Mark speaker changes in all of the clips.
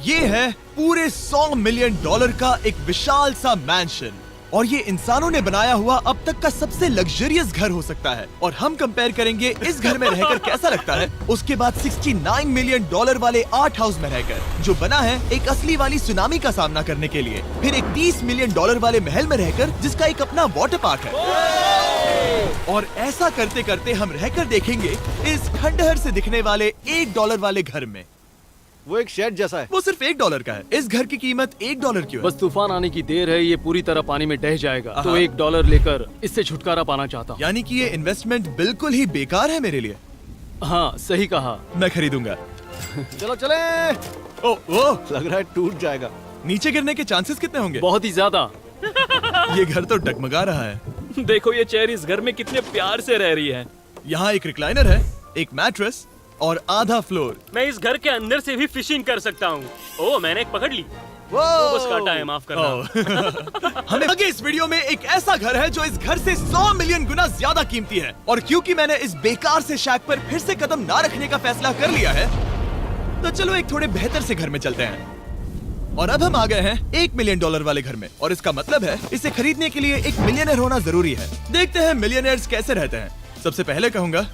Speaker 1: ये है पूरे $100 मिलियन का एक विशाल सा मैंशन और ये इंसानों ने बनाया हुआ अब तक का सबसे लग्जरियस घर हो सकता है। और हम कंपेयर करेंगे इस घर में रहकर कैसा लगता है उसके बाद $69 मिलियन वाले आर्ट हाउस में रहकर, जो बना है एक असली वाली सुनामी का सामना करने के लिए। फिर एक $30 मिलियन वाले महल में रहकर जिसका एक अपना वाटर पार्क है। और ऐसा करते करते हम रहकर देखेंगे इस खंडहर से दिखने वाले $1 वाले घर में।
Speaker 2: वो एक शेड जैसा है।
Speaker 1: वो सिर्फ $1 का है। इस घर की कीमत $1 क्यों है?
Speaker 3: बस तूफान आने की देर है, ये पूरी तरह पानी में ढह जाएगा, तो $1 लेकर इससे छुटकारा पाना चाहता हूँ।
Speaker 1: यानी कि ये इन्वेस्टमेंट बिल्कुल ही बेकार है मेरे लिए।
Speaker 3: हाँ सही कहा।
Speaker 1: मैं खरीदूंगा।
Speaker 2: चलो चले।
Speaker 1: ओ,
Speaker 2: लग रहा है टूट जाएगा।
Speaker 1: नीचे गिरने के चांसेस कितने होंगे?
Speaker 3: बहुत ही ज्यादा।
Speaker 1: ये घर तो डगमगा रहा है।
Speaker 4: देखो ये चेयर इस घर में कितने प्यार से रह रही है।
Speaker 1: यहाँ एक रिक्लाइनर है, एक मैट्रेस और आधा फ्लोर।
Speaker 4: मैं इस घर के अंदर से भी फिशिंग कर सकता हूँ। ओह मैंने एक पकड़ ली।
Speaker 2: वो
Speaker 4: बस काटा है, माफ करना।
Speaker 1: हमें आगे इस वीडियो में एक ऐसा घर है जो इस घर से 100 मिलियन गुना ज्यादा कीमती है। और क्योंकि मैंने इस बेकार से शैक पर फिर से कदम ना रखने का फैसला कर लिया है, तो चलो एक थोड़े बेहतर से घर में चलते हैं। और अब हम आ गए हैं $1 मिलियन वाले घर में। और इसका मतलब है इसे खरीदने के लिए एक मिलियनर होना जरूरी है। देखते हैं मिलियनर्स कैसे रहते हैं। सबसे पहले कहूंगा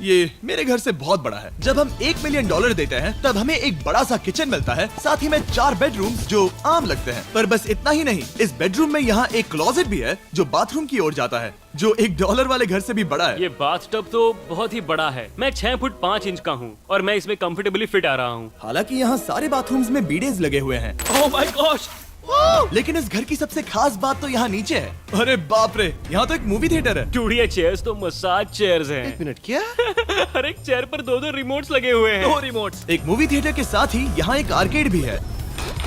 Speaker 1: ये मेरे घर से बहुत बड़ा है। जब हम $1 मिलियन देते हैं तब हमें एक बड़ा सा किचन मिलता है, साथ ही में 4 बेडरूम जो आम लगते हैं। पर बस इतना ही नहीं, इस बेडरूम में यहाँ एक क्लोजेट भी है जो बाथरूम की ओर जाता है, जो $1 वाले घर से भी बड़ा है।
Speaker 4: ये बाथटब तो बहुत ही बड़ा है। मैं 6 फुट 5 इंच का हूँ और मैं इसमें कंफर्टेबली फिट आ रहा हूँ।
Speaker 1: हालांकि यहाँ सारे बाथरूम्स में बीडेज लगे हुए हैं।
Speaker 4: Oh my gosh.
Speaker 1: लेकिन इस घर की सबसे खास बात तो यहाँ नीचे है। अरे बाप रे, यहाँ तो एक मूवी थिएटर है।
Speaker 4: टूड, ये चेयर्स तो मसाज चेयर्स हैं।
Speaker 2: एक मिनट, क्या?
Speaker 4: हर एक चेयर पर 2-2 रिमोट्स लगे हुए हैं। 2 रिमोट्स।
Speaker 1: एक मूवी थिएटर के साथ ही यहाँ एक आर्केड भी है।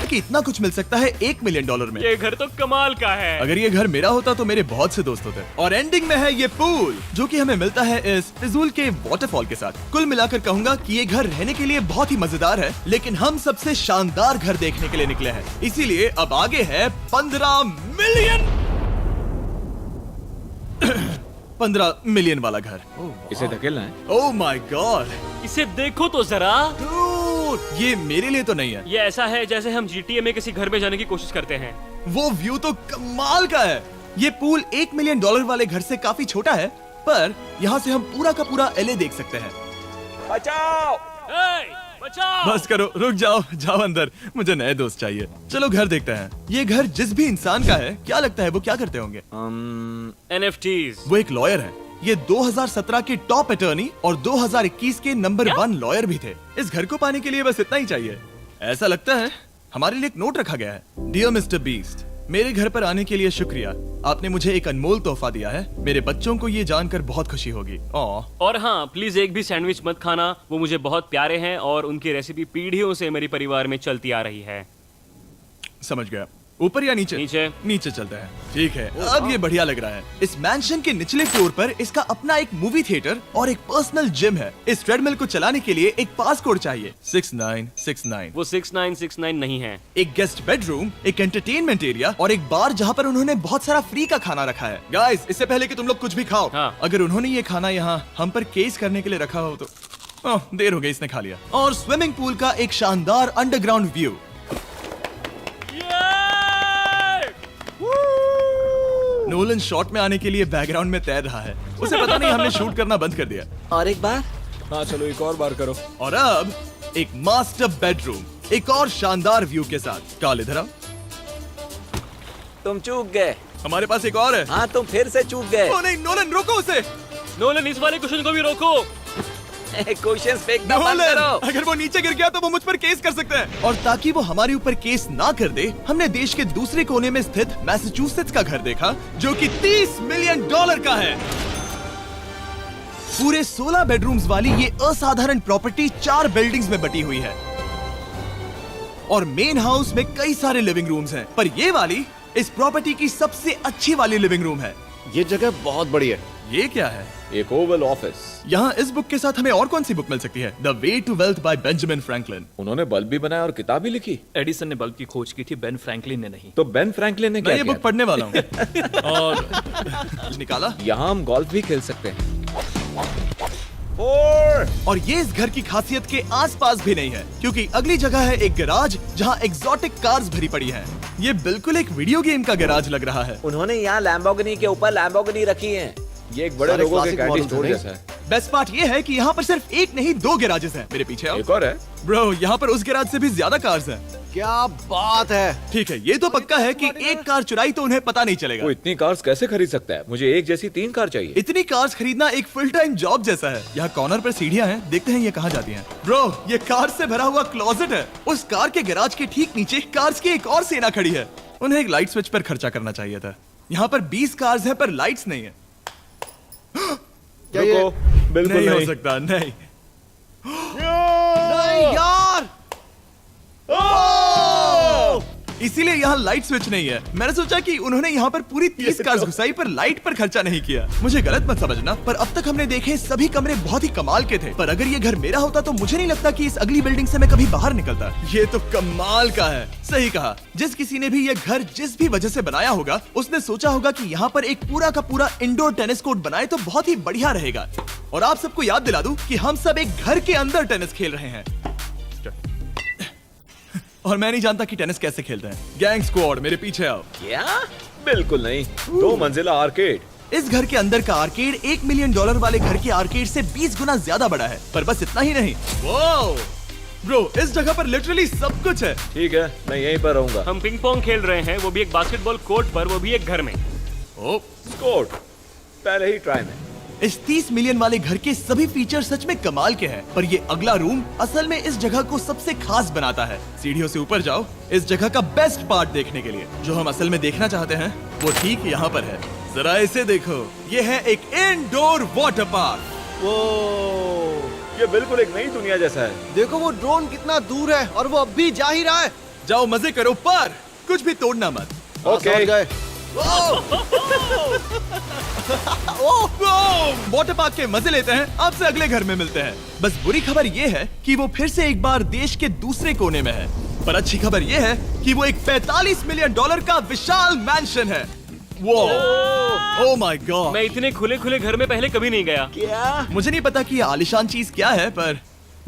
Speaker 1: कि इतना कुछ मिल सकता है $1 मिलियन में।
Speaker 4: ये घर तो कमाल का है।
Speaker 1: अगर ये घर मेरा होता तो मेरे बहुत से दोस्त होते। और एंडिंग में है ये पूल, जो कि हमें मिलता है इस फिजूल के वाटरफॉल के साथ। कुल मिलाकर कहूंगा कि ये घर रहने के लिए बहुत ही मजेदार है, लेकिन हम सबसे शानदार घर देखने के लिए निकले हैं। इसीलिए अब आगे है 15 मिलियन वाला घर।
Speaker 5: इसे धकेलना है।
Speaker 1: ओह माय गॉड,
Speaker 4: इसे देखो तो जरा।
Speaker 1: ये मेरे लिए तो नहीं है।
Speaker 4: ये ऐसा है जैसे हम GTA में किसी घर में जाने की कोशिश करते हैं।
Speaker 1: वो व्यू तो कमाल का है। ये पूल $1 मिलियन वाले घर से काफी छोटा है, पर यहाँ से हम पूरा का पूरा LA देख सकते हैं।
Speaker 4: बचाओ! बचाओ!
Speaker 1: बस करो, रुक जाओ, जाओ अंदर, मुझे नए दोस्त चाहिए। चलो घर देखते हैं। ये घर जिस भी इंसान का है, क्या लगता है वो क्या करते होंगे?
Speaker 4: NFTs।
Speaker 1: वो एक लॉयर है। ये 2017 के टॉप अटर्नी और 2021 के नंबर 1 लॉयर भी थे। इस घर को पाने के लिए बस इतना ही चाहिए। ऐसा लगता है हमारे लिए एक नोट रखा गया है। डियर मिस्टर बीस्ट, मेरे घर पर आने के लिए शुक्रिया। आपने मुझे एक अनमोल तोहफा दिया है। मेरे बच्चों को ये जानकर बहुत खुशी होगी।
Speaker 4: और हाँ, प्लीज एक भी सैंडविच मत खाना, वो मुझे बहुत प्यारे हैं और उनकी रेसिपी पीढ़ियों से मेरे परिवार में चलती आ रही है।
Speaker 1: समझ गया। ऊपर या नीचे?
Speaker 4: नीचे।
Speaker 1: नीचे चलते हैं। ठीक है, अब ये बढ़िया लग रहा है। इस मैंशन के निचले फ्लोर पर इसका अपना एक मूवी थिएटर और एक पर्सनल जिम है। इस ट्रेडमिल को चलाने के लिए एक पास कोड चाहिए, 6969।
Speaker 4: वो 6969 नहीं है।
Speaker 1: एक गेस्ट बेडरूम, एक एंटरटेनमेंट एरिया और एक बार जहाँ पर उन्होंने बहुत सारा फ्री का खाना रखा है। गाइस, इससे पहले कि तुम लोग कुछ भी खाओ,
Speaker 4: हाँ।
Speaker 1: अगर उन्होंने ये खाना यहाँ हम पर केस करने के लिए रखा हो तो देर हो गई, इसने खा लिया। और स्विमिंग पूल का एक शानदार अंडरग्राउंड व्यू। नोलन शॉट में आने के लिए बैकग्राउंड में तैर रहा है। उसे पता नहीं हमने शूट करना बंद कर दिया।
Speaker 2: और एक बार।
Speaker 5: हाँ चलो एक और बार करो।
Speaker 1: और अब एक मास्टर बेडरूम, एक और शानदार व्यू के साथ। काल इधर आओ।
Speaker 6: तुम चूक गए।
Speaker 1: हमारे पास एक और है।
Speaker 6: हाँ तुम फिर से चूक गए।
Speaker 1: ओ नहीं, नोलन रोको उसे।
Speaker 4: नोलन, इस वाले क्वेश्चन को भी रोको।
Speaker 6: क्वेश्चन फेंकना बंद
Speaker 1: नोलन,
Speaker 6: करो।
Speaker 1: अगर वो नीचे गिर गया तो वो मुझ पर केस कर सकते हैं। और ताकि वो हमारे ऊपर केस ना कर दे, हमने देश के दूसरे कोने में स्थित मैसाचुसेट्स का घर देखा, जो कि $30 मिलियन का है। पूरे 16 बेडरूम्स वाली ये असाधारण प्रॉपर्टी 4 बिल्डिंग्स में बटी हुई है। और मेन हाउस में कई सारे लिविंग रूम्स हैं, पर ये वाली इस प्रॉपर्टी की सबसे अच्छी वाली लिविंग रूम है।
Speaker 2: ये जगह बहुत बड़ी है।
Speaker 1: ये क्या है?
Speaker 5: एक ओवल ऑफिस।
Speaker 1: यहाँ इस बुक के साथ हमें और कौन सी बुक मिल सकती है? The way to wealth by Benjamin Franklin.
Speaker 5: उन्होंने बल्ब भी बनाया और किताब भी लिखी।
Speaker 4: एडिसन ने बल्ब की खोज की थी, बेन फ्रैंकलिन ने नहीं।
Speaker 5: तो बेन फ्रैंकलिन ने
Speaker 1: मैं
Speaker 5: क्या
Speaker 1: ये
Speaker 5: किया
Speaker 1: बुक पढ़ने वाला हूँ। और निकाला।
Speaker 5: यहाँ हम गोल्फ भी खेल सकते हैं। 4।
Speaker 1: और ये इस घर की खासियत के आसपास भी नहीं है, क्योंकि अगली जगह है एक गैराज जहाँ एग्जॉटिक कार्स भरी पड़ी हैं। ये बिल्कुल एक वीडियो गेम का गैराज लग रहा है।
Speaker 6: उन्होंने यहाँ लैम्बोर्गिनी के ऊपर लैम्बोर्गिनी रखी है।
Speaker 5: ये एक बड़े
Speaker 2: सारे
Speaker 5: लोगों के
Speaker 2: classic
Speaker 5: कैंडी
Speaker 2: models
Speaker 5: स्टोर
Speaker 2: हैं,
Speaker 5: जैसा है।
Speaker 1: बेस्ट पार्ट ये है कि यहाँ पर सिर्फ एक नहीं 2 गैराजेस हैं। मेरे पीछे आओ।
Speaker 5: एक और है।
Speaker 1: ब्रो, यहाँ पर उस गैराज से भी ज्यादा कार्स हैं।
Speaker 2: क्या बात है।
Speaker 1: ठीक है, ये तो पक्का है कि एक कार चुराई तो उन्हें पता नहीं चलेगा।
Speaker 5: वो इतनी कार्स कैसे खरीद सकता है? मुझे एक जैसी 3 कार चाहिए।
Speaker 1: इतनी कार्स खरीदना एक फुल टाइम जॉब जैसा है। यहाँ कॉर्नर पर सीढ़ियाँ हैं, देखते हैं ये कहाँ जाती हैं। ब्रो, ये कार से भरा हुआ क्लोजेट है। उस कार के गैराज के ठीक नीचे कार्स की एक और सेना खड़ी है। उन्हें एक लाइट स्विच पर खर्चा करना चाहिए था। यहाँ पर 20 कार्स हैं पर लाइट्स नहीं है।
Speaker 2: क्या ये?
Speaker 5: रुको, बिल्कुल
Speaker 1: नहीं हो
Speaker 5: नहीं।
Speaker 1: सकता, नहीं।
Speaker 2: नहीं यार।
Speaker 1: इसीलिए यहाँ लाइट स्विच नहीं है। मैंने सोचा कि उन्होंने यहाँ पर पूरी 30 कार्स घुसाई पर लाइट पर खर्चा नहीं किया। मुझे गलत मत समझना, पर अब तक हमने देखे सभी कमरे बहुत ही कमाल के थे। पर अगर ये घर मेरा होता तो मुझे नहीं लगता कि इस अगली बिल्डिंग से मैं कभी बाहर निकलता। ये तो कमाल का है। सही कहा। जिस किसी ने भी ये घर जिस भी वजह से बनाया होगा, उसने सोचा होगा कि यहाँ पर एक पूरा का पूरा इंडोर टेनिस कोर्ट बनाए तो बहुत ही बढ़िया रहेगा। और आप सबको याद दिला दूं कि हम सब एक घर के अंदर टेनिस खेल रहे हैं। और मैं नहीं जानता कि टेनिस कैसे खेलते हैं। गैंग स्क्वाड, मेरे पीछे आओ।
Speaker 6: क्या?
Speaker 5: बिल्कुल नहीं। 2 मंजिला आर्केड।
Speaker 1: इस घर के अंदर का आर्केड $1 मिलियन वाले घर के आर्केड से 20 गुना ज्यादा बड़ा है। पर बस इतना ही नहीं। वाओ ब्रो, इस जगह पर लिटरली सब कुछ है।
Speaker 5: ठीक है, मैं यहीं पर रहूंगा।
Speaker 4: हम पिंग पोंग खेल रहे हैं, वो भी एक बास्केटबॉल कोर्ट पर, वो भी एक घर में।
Speaker 1: ओ,
Speaker 5: स्कोर पहले ही ट्राई में।
Speaker 1: इस 30 मिलियन वाले घर के सभी फीचर सच में कमाल के हैं। पर ये अगला रूम असल में इस जगह को सबसे खास बनाता है। सीढ़ियों से ऊपर जाओ इस जगह का बेस्ट पार्ट देखने के लिए। जो हम असल में देखना चाहते हैं वो ठीक यहाँ पर है। जरा इसे देखो, ये है एक इंडोर वाटर पार्क।
Speaker 2: वो
Speaker 5: ये बिल्कुल एक नई दुनिया जैसा है।
Speaker 2: देखो वो ड्रोन कितना दूर है और वो अब भी जा ही रहा है।
Speaker 1: जाओ मजे करो, पर कुछ भी तोड़ना मत।
Speaker 5: ओके।
Speaker 2: समझ गए।
Speaker 1: वाटर पार्क के मजे लेते हैं, आपसे अगले घर में मिलते हैं। बस बुरी खबर ये है कि वो फिर से एक बार देश के दूसरे कोने में है। पर अच्छी खबर ये है कि वो एक $45 मिलियन का विशाल मैंशन है। Oh my God.
Speaker 4: मैं इतने खुले खुले घर में पहले कभी नहीं गया।
Speaker 6: क्या?
Speaker 1: मुझे नहीं पता कि ये आलिशान चीज क्या है, पर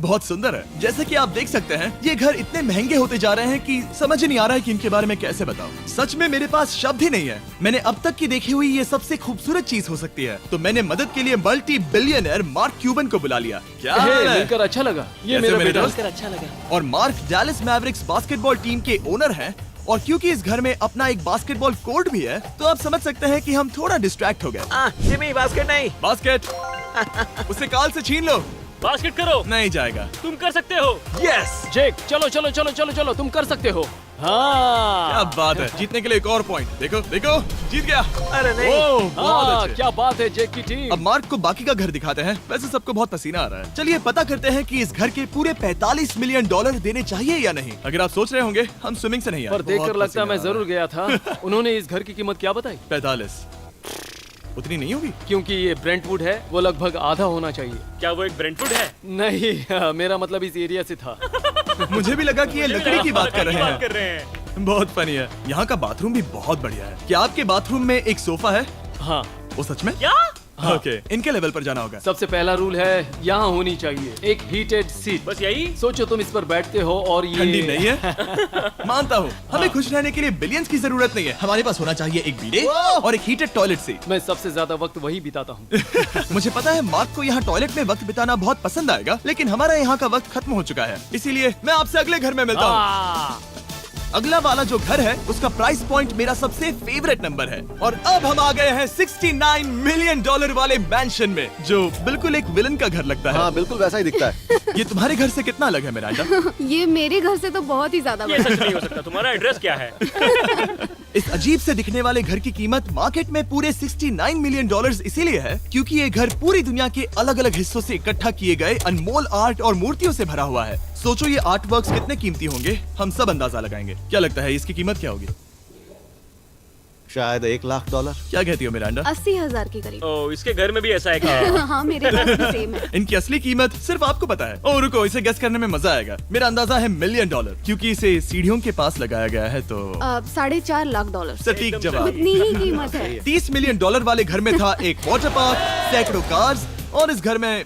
Speaker 1: बहुत सुंदर है। जैसे कि आप देख सकते हैं, ये घर इतने महंगे होते जा रहे हैं कि समझ नहीं आ रहा है कि इनके बारे में कैसे बताऊं। सच में मेरे पास शब्द ही नहीं है। मैंने अब तक की देखी हुई ये सबसे खूबसूरत चीज हो सकती है। तो मैंने मदद के लिए मल्टी बिलियनर मार्क क्यूबन को बुला लिया। क्या
Speaker 3: हे,
Speaker 1: हाल है?
Speaker 3: मिलकर अच्छा लगा। ये
Speaker 1: कैसे
Speaker 3: मेरा
Speaker 1: मेरे
Speaker 3: बेटा।
Speaker 1: दोस्त?
Speaker 6: अच्छा लगा।
Speaker 1: और mark Dallas Mavericks basketball team के ओनर हैं। और क्योंकि इस घर में अपना एक बास्केटबॉल कोर्ट भी है, तो आप समझ सकते हैं कि हम थोड़ा डिस्ट्रैक्ट हो गए।
Speaker 6: जिमी, बास्केट नहीं।
Speaker 1: बास्केट उसे काल से छीन लो।
Speaker 4: बास्केट करो,
Speaker 1: नहीं जाएगा।
Speaker 4: तुम कर सकते हो।
Speaker 1: यस,
Speaker 3: जेक, चलो चलो चलो चलो चलो, तुम कर सकते हो।
Speaker 1: क्या
Speaker 3: हाँ
Speaker 1: बात है। जीतने के लिए एक और पॉइंट। देखो देखो, जीत गया।
Speaker 6: अरे नहीं।
Speaker 1: ओह, बहुत
Speaker 3: हाँ,
Speaker 1: अच्छे।
Speaker 3: क्या बात है जेक की टीम।
Speaker 1: अब मार्क को बाकी का घर दिखाते हैं। वैसे सबको बहुत पसीना आ रहा है। चलिए पता करते हैं कि इस घर के पूरे $45 मिलियन देने चाहिए या नहीं। अगर आप सोच रहे होंगे हम स्विमिंग से नहीं आए,
Speaker 3: पर देखकर
Speaker 1: बहुत
Speaker 3: लगता है मैं
Speaker 1: पसीना आ
Speaker 3: जरूर गया था। उन्होंने इस घर की कीमत क्या बताई?
Speaker 1: रहा है। 45 उतनी नहीं होगी।
Speaker 3: क्योंकि ये ब्रेंटवुड है, वो लगभग आधा होना चाहिए।
Speaker 4: क्या वो एक ब्रेंटवुड है?
Speaker 3: नहीं, मेरा मतलब इस एरिया से था।
Speaker 1: मुझे भी लगा कि ये लकड़ी की बात कर रहे
Speaker 4: बात कर
Speaker 1: हैं।
Speaker 4: रहे हैं।
Speaker 1: बहुत फनी है। यहाँ का बाथरूम भी बहुत बढ़िया है। क्या आपके बाथरूम में एक सोफा है?
Speaker 3: हाँ,
Speaker 1: वो सच में?
Speaker 4: क्या?
Speaker 1: ओके, इनके लेवल पर जाना होगा।
Speaker 3: सबसे पहला रूल है यहाँ होनी चाहिए एक हीटेड सीट।
Speaker 4: बस यही?
Speaker 3: सोचो तुम इस पर बैठते हो और ये
Speaker 1: ठंडी नहीं है। मानता हूँ, हमें खुश रहने के लिए बिलियंस की जरूरत नहीं है। हमारे पास होना चाहिए एक बीडे और एक हीटेड टॉयलेट सीट।
Speaker 3: मैं सबसे ज्यादा वक्त वही बिताता हूँ।
Speaker 1: मुझे पता है मार्क को यहाँ टॉयलेट में वक्त बिताना बहुत पसंद आएगा, लेकिन हमारा यहाँ का वक्त खत्म हो चुका है। इसीलिए मैं आपसे अगले घर में मिलता हूँ। अगला वाला जो घर है उसका प्राइस पॉइंट मेरा सबसे फेवरेट नंबर है। और अब हम आ गए हैं $69 मिलियन वाले मैंशन में, जो बिल्कुल एक विलन का घर लगता है।
Speaker 2: हाँ बिल्कुल वैसा ही दिखता है।
Speaker 1: ये तुम्हारे घर से कितना अलग है मिरांडा?
Speaker 7: ये मेरे घर से तो बहुत ही ज्यादा
Speaker 4: ये
Speaker 7: बड़ा
Speaker 4: सच नहीं हो सकता। तुम्हारा एड्रेस क्या है?
Speaker 1: इस अजीब से दिखने वाले घर की कीमत मार्केट में पूरे $69 मिलियन इसीलिए है क्योंकि ये घर पूरी दुनिया के अलग अलग हिस्सों से इकट्ठा किए गए अनमोल आर्ट और मूर्तियों से भरा हुआ है। सोचो ये आर्ट वर्क्स कितने कीमती होंगे, हम सब अंदाजा लगाएंगे। क्या लगता है इसकी कीमत क्या होगी?
Speaker 2: शायद $1 लाख।
Speaker 1: क्या कहती हो मिरांडा?
Speaker 7: 80,000 के करीब।
Speaker 4: ओ, इसके घर में भी ऐसा है क्या?
Speaker 7: हाँ, मेरे घर भी सेम है।
Speaker 1: इनकी असली कीमत सिर्फ आपको पता है। ओह रुको, इसे गेस करने में मजा आएगा। मेरा अंदाजा है $1 मिलियन, क्योंकि इसे सीढ़ियों के पास लगाया गया है। तो
Speaker 7: $4.5 लाख।
Speaker 1: सटीक जवाब।
Speaker 7: उतनी ही कीमत है।
Speaker 1: $30 मिलियन वाले घर में था एक वाटर पार्क, सैकड़ों कार्स और इस घर में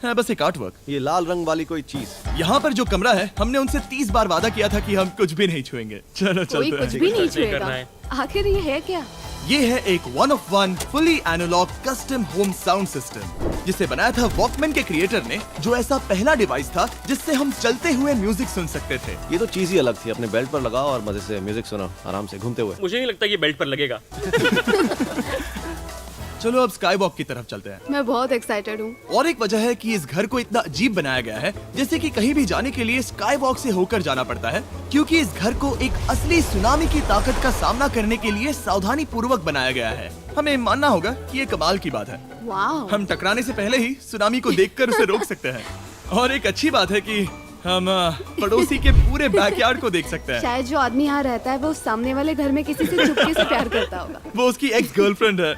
Speaker 1: है बस एक आर्ट वर्क।
Speaker 2: ये लाल रंग वाली कोई चीज।
Speaker 1: यहाँ पर जो कमरा है, हमने उनसे 30 बार वादा किया था कि हम कुछ भी नहीं छुएंगे। चलो
Speaker 7: कोई
Speaker 1: चलते
Speaker 7: कुछ
Speaker 1: हैं।
Speaker 7: भी नहीं
Speaker 4: करना
Speaker 7: छुएगा।
Speaker 4: है।
Speaker 7: आखिर ये है क्या?
Speaker 1: ये है एक 1 of 1 fully analogue custom home sound system, जिसे बनाया था वॉकमैन के क्रिएटर ने, जो ऐसा पहला डिवाइस था जिससे हम चलते हुए म्यूजिक सुन सकते थे।
Speaker 2: ये तो चीज ही अलग थी। अपने बेल्ट पर लगाओ और मजे से म्यूजिक सुनो आराम से घूमते हुए।
Speaker 4: मुझे नहीं लगता ये बेल्ट पर लगेगा।
Speaker 1: चलो अब स्काई वॉक की तरफ चलते हैं।
Speaker 7: मैं बहुत एक्साइटेड हूँ।
Speaker 1: और एक वजह है कि इस घर को इतना अजीब बनाया गया है, जैसे कि कहीं भी जाने के लिए स्काई वॉक से होकर जाना पड़ता है, क्योंकि इस घर को एक असली सुनामी की ताकत का सामना करने के लिए सावधानी पूर्वक बनाया गया है। हमें मानना होगा कि ये कमाल की बात है।
Speaker 7: वाह।
Speaker 1: हम टकराने से पहले ही सुनामी को देखकर उसे रोक सकते हैं। और एक अच्छी बात है कि हम पड़ोसी के पूरे बैकयार्ड को देख सकते हैं।
Speaker 7: शायद जो आदमी यहाँ रहता है वो उस सामने वाले घर में किसी से चुपके से प्यार करता होगा।
Speaker 1: वो उसकी एक्स गर्लफ्रेंड है।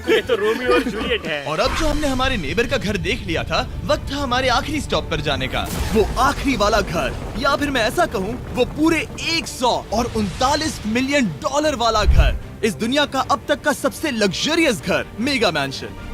Speaker 4: ये तो रोमियो और जूलियट है।
Speaker 1: और अब जो हमने हमारे नेबर का घर देख लिया था, वक्त था हमारे आखिरी स्टॉप पर जाने का। वो आखिरी वाला घर, या फिर मैं ऐसा कहूँ, वो पूरे 139 मिलियन डॉलर वाला घर। इस दुनिया का अब तक का सबसे लग्जरियस घर, मेगा मैंशन।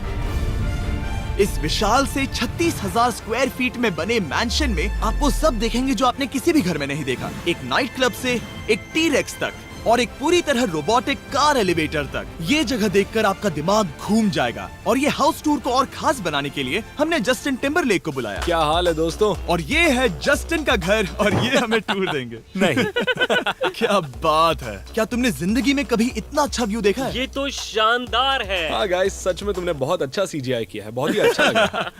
Speaker 1: इस विशाल से 36,000 स्क्वायर फीट में बने मैंशन में आप वो सब देखेंगे जो आपने किसी भी घर में नहीं देखा। एक नाइट क्लब से एक टी-रेक्स तक और एक पूरी तरह रोबोटिक कार एलिवेटर तक। ये जगह देखकर आपका दिमाग घूम जाएगा। और ये हाउस टूर को और खास बनाने के लिए हमने जस्टिन टिम्बरलेक को बुलाया।
Speaker 5: क्या हाल है दोस्तों?
Speaker 1: और ये है जस्टिन का घर और ये हमें टूर देंगे।
Speaker 5: नहीं।
Speaker 1: क्या बात है! क्या तुमने जिंदगी में कभी इतना अच्छा व्यू देखा है?
Speaker 4: ये तो शानदार है।
Speaker 5: हाँ गाइस, सच में तुमने बहुत अच्छा CGI किया है। बहुत ही अच्छा लगा।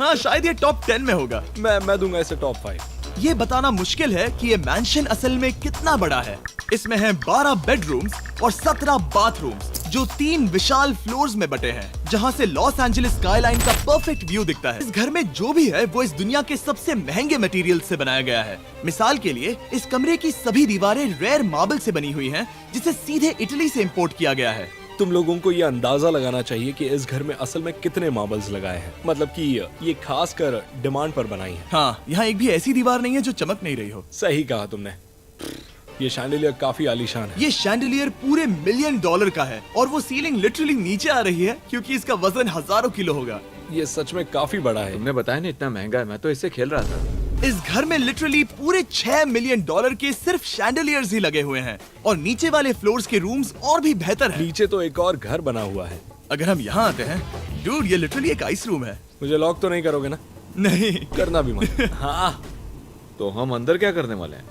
Speaker 1: हाँ, शायद ये टॉप 10 में होगा।
Speaker 5: मैं दूंगा इसे टॉप 5।
Speaker 1: ये बताना मुश्किल है कि ये मैंशन असल में कितना बड़ा है। इसमें है 12 बेडरूम्स और 17 बाथरूम्स, जो 3 विशाल फ्लोर्स में बटे हैं, जहां से लॉस एंजलिस स्काईलाइन का परफेक्ट व्यू दिखता है। इस घर में जो भी है वो इस दुनिया के सबसे महंगे मटेरियल से बनाया गया है। मिसाल के लिए, इस कमरे की सभी दीवारें रेयर मार्बल से बनी हुई हैं, जिसे सीधे इटली से इंपोर्ट किया गया है।
Speaker 5: तुम लोगों को ये अंदाजा लगाना चाहिए कि इस घर में असल में कितने मार्बल्स लगाए हैं। मतलब कि ये खास कर डिमांड पर बनाई है।
Speaker 1: हाँ, यहाँ एक भी ऐसी दीवार नहीं है जो चमक नहीं रही हो।
Speaker 5: सही कहा तुमने। ये शैंडिलियर काफी आलीशान है।
Speaker 1: ये शैंडिलियर पूरे $1 मिलियन का है और वो सीलिंग लिटरली नीचे आ रही है, क्योंकि इसका वजन हजारों किलो होगा।
Speaker 5: ये सच में काफी बड़ा है।
Speaker 8: तुमने बताया ना इतना महंगा है, मैं तो इससे खेल रहा था।
Speaker 1: इस घर में लिटरली पूरे $6 मिलियन के सिर्फ शैंडिलियर्स ही लगे हुए हैं। और नीचे वाले फ्लोर्स के रूम्स और भी बेहतर हैं।
Speaker 5: नीचे तो एक और घर बना हुआ है।
Speaker 1: अगर हम यहाँ आते हैं, डूड, ये लिटरली एक आइस रूम है।
Speaker 5: मुझे लॉक तो नहीं करोगे ना?
Speaker 1: नहीं।
Speaker 5: करना भी मत। हाँ,
Speaker 8: तो हम अंदर क्या करने वाले हैं?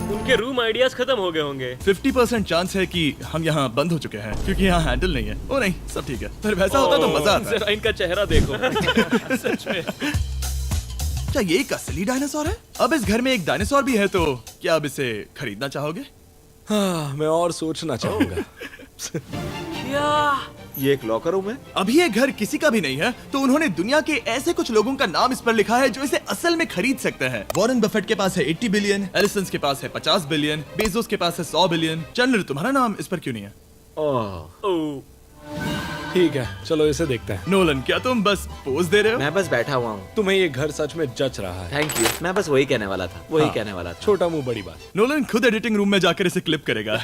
Speaker 4: उनके रूम आइडियाज खत्म हो गए होंगे।
Speaker 1: 50% चांस है कि हम यहाँ बंद हो चुके हैं, क्योंकि यहाँ हैंडल नहीं है। ओ नहीं, सब ठीक है। पर वैसा होता तो मजा आता।
Speaker 4: जरा इनका चेहरा देखो। सच में।
Speaker 1: क्या ये एक असली डायनासोर है? अब इस घर में एक डायनासोर भी है, तो क्या अब इसे खरीदना चाहोगे?
Speaker 5: हाँ, मैं और सोचना चाहूंगा।
Speaker 4: क्या?
Speaker 8: ये एक लॉकर रूम है?
Speaker 1: अभी ये घर किसी का भी नहीं है, तो उन्होंने दुनिया के ऐसे कुछ लोगों का नाम इस पर लिखा है जो इसे असल में खरीद सकते हैं। वॉरेन बफेट के पास है 80 बिलियन, एलिसन के पास है 50 बिलियन, बेजोस के पास है 100 बिलियन। चैंडलर, तुम्हारा नाम इस पर क्यों नहीं है?
Speaker 8: ओह,
Speaker 4: ओह,
Speaker 5: ठीक है, चलो इसे देखते हैं।
Speaker 1: नोलन, क्या तुम बस पोज दे रहे हो?
Speaker 8: मैं बस बैठा हुआ हूँ।
Speaker 5: तुम्हें ये घर सच में जच रहा है।
Speaker 8: Thank you. मैं बस वही कहने वाला था। वही
Speaker 5: हाँ,
Speaker 8: कहने वाला था।
Speaker 5: छोटा मुंह बड़ी बात।
Speaker 1: नोलन खुद एडिटिंग रूम में जाकर इसे क्लिप करेगा।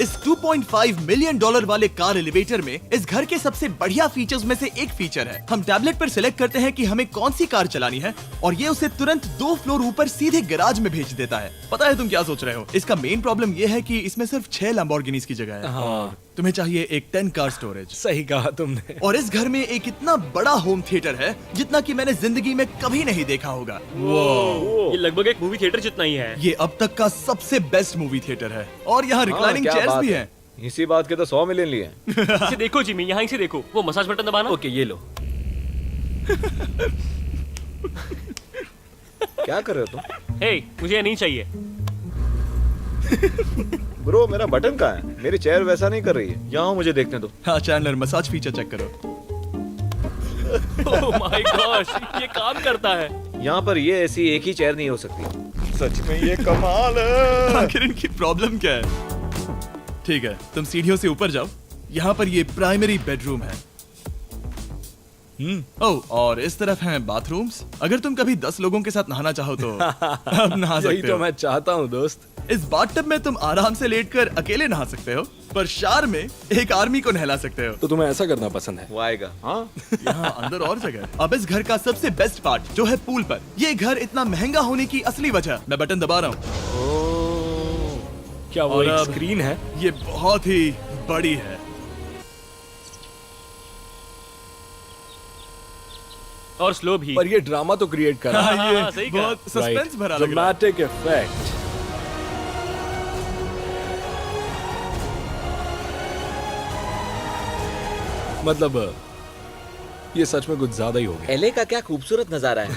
Speaker 1: इस $2.5 मिलियन वाले कार एलिवेटर में इस घर के सबसे बढ़िया फीचर्स में से एक फीचर है। हम टैबलेट पर सिलेक्ट करते हैं कि हमें कौन सी कार चलानी है, और ये उसे तुरंत 2 फ्लोर ऊपर सीधे गैराज में भेज देता है। पता है तुम क्या सोच रहे हो? इसका मेन प्रॉब्लम ये है कि इसमें सिर्फ 6 लैम्बोर्गिनीज की जगह है।
Speaker 5: हाँ,
Speaker 1: तुम्हें चाहिए एक 10 कार स्टोरेज।
Speaker 5: सही कहा तुमने।
Speaker 1: और इस घर में एक इतना बड़ा होम थिएटर है जितना कि मैंने जिंदगी में कभी नहीं देखा होगा।
Speaker 4: ये लगभग एक मूवी थिएटर जितना ही है।
Speaker 1: ये अब तक का सबसे बेस्ट मूवी थिएटर है, और यहाँ रिक्लाइनिंग
Speaker 8: क्या
Speaker 1: चेयर्स
Speaker 8: बात
Speaker 1: भी
Speaker 8: है।
Speaker 1: हैं।
Speaker 8: इसी बात के तो 100 मिलियन लिए हैं।
Speaker 4: इसे देखो जिमी, यहाँ इसे देखो। वो मसाज बटन दबाना।
Speaker 5: ओके, ये लो।
Speaker 8: क्या कर रहे हो तुम?
Speaker 4: हे, मुझे ये नहीं चाहिए।
Speaker 8: ब्रो, मेरा बटन कहाँ है? मेरी चेयर वैसा नहीं कर रही है। यहाँ मुझे देखने दो।
Speaker 1: हाँ चैंडलर, मसाज फीचर चेक करो।
Speaker 4: ओह माय गॉश, ये काम करता है।
Speaker 8: यहाँ पर ये ऐसी एक ही चेयर नहीं हो सकती। सच में ये कमाल है।
Speaker 1: आखिर इनकी प्रॉब्लम क्या है? ठीक है, तुम सीढ़ियों से ऊपर जाओ। यहाँ पर ये प्राइमरी बेडरूम है। ओह, और इस तरफ हैं बाथरूम्स। अगर तुम कभी 10 लोगों के साथ नहाना चाहो तो अब नहा
Speaker 5: यही
Speaker 1: सकते
Speaker 5: तो
Speaker 1: हो।
Speaker 5: मैं चाहता हूँ दोस्त।
Speaker 1: इस बाथटब में तुम आराम से लेटकर अकेले नहा सकते हो, पर शार में एक आर्मी को नहला सकते हो।
Speaker 5: तो तुम्हें ऐसा करना पसंद है?
Speaker 8: वो आएगा।
Speaker 5: हाँ।
Speaker 1: यहाँ अंदर और जगह है। अब इस घर का सबसे बेस्ट पार्ट जो है पूल पर। ये घर इतना महंगा होने की असली वजह, मैं बटन दबा रहा हूँ।
Speaker 5: क्या वो
Speaker 1: और
Speaker 5: एक
Speaker 1: अब-
Speaker 5: स्क्रीन है?
Speaker 1: ये बहुत ही बड़ी है।
Speaker 4: और स्लो भी।
Speaker 5: पर ये ड्रामा तो क्रिएट कर रहा है।
Speaker 1: ये
Speaker 4: सही कहा।
Speaker 1: बहुत सस्पेंस भरा लग रहा है।
Speaker 5: Dramatic effect. मतलब ये सच में कुछ ज्यादा ही हो गया।
Speaker 6: एले का क्या खूबसूरत नजारा है।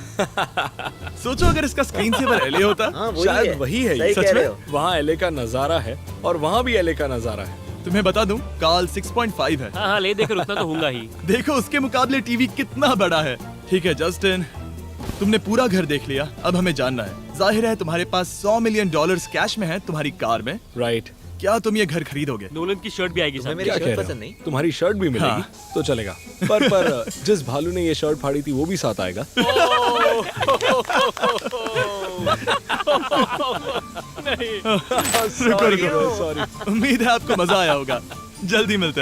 Speaker 1: सोचो अगर इसका स्क्रीन सेवर एलए होता।
Speaker 6: हाँ वही
Speaker 5: शायद
Speaker 6: है।
Speaker 5: वही है ये।
Speaker 6: सही
Speaker 1: सच
Speaker 6: कह रहे
Speaker 1: में?
Speaker 6: हो।
Speaker 5: वहाँ एले का नजारा है और वहाँ भी एले का नजारा है।
Speaker 1: तुम्हें बता दूं, काल 6.5 है।
Speaker 4: हाँ हाँ, ले देकर उतना तो होगा ही।
Speaker 1: देखो उसके मुकाबले टीवी कितना बड़ा है। ठीक है जस्टिन, तुमने पूरा घर देख लिया, अब हमें जानना है। जाहिर है तुम्हारे पास $100 मिलियन कैश में है तुम्हारी कार में।
Speaker 5: राइट।
Speaker 1: क्या तुम ये घर खरीदोगे?
Speaker 4: नोलन की शर्ट भी आएगी
Speaker 6: तुम्हें
Speaker 4: साथ।
Speaker 6: मेरी
Speaker 5: क्या
Speaker 6: शर्ट
Speaker 5: कह रहे
Speaker 6: पसंद
Speaker 5: हो?
Speaker 6: नहीं?
Speaker 5: तुम्हारी शर्ट भी मिलेगी
Speaker 1: हाँ।
Speaker 5: तो चलेगा। पर जिस भालू ने ये शर्ट फाड़ी थी वो भी साथ आएगा।
Speaker 1: रुको, रुको।
Speaker 5: सॉरी।
Speaker 1: उम्मीद है आपको मजा आया होगा। जल्दी मिलते हैं।